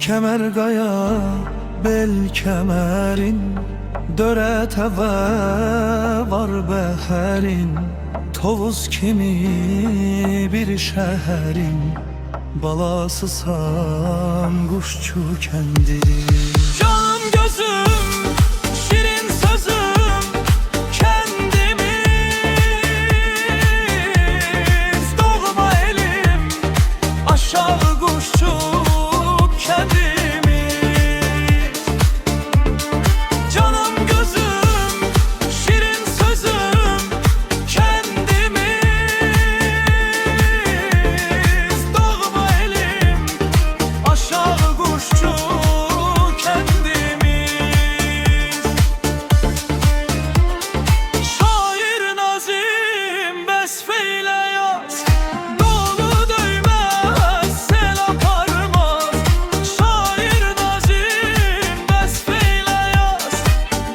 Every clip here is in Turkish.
Kemer qaya, bel kemerin, dörə təvə var bəhərin. Tovuz kimi bir şəhərin balasısan, quşçu kəndiri. Canım gözüm, şirin sözüm, kendimiz. Doğma elim, aşağı quşçu kendimiz. Canım gözüm, şirin sözüm, kendimiz. Doğma elim, aşağı quşçu kendimiz. Şair Nazim besfeyle yaz, dolu döymez, sel aparmaz. Şair Nazim besfeyle yaz,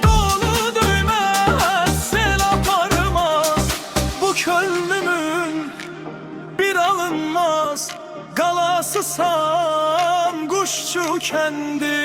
dolu döymez, sel aparmaz. Bu könlümün bir alınmaz galasısan, kuşçu kendi.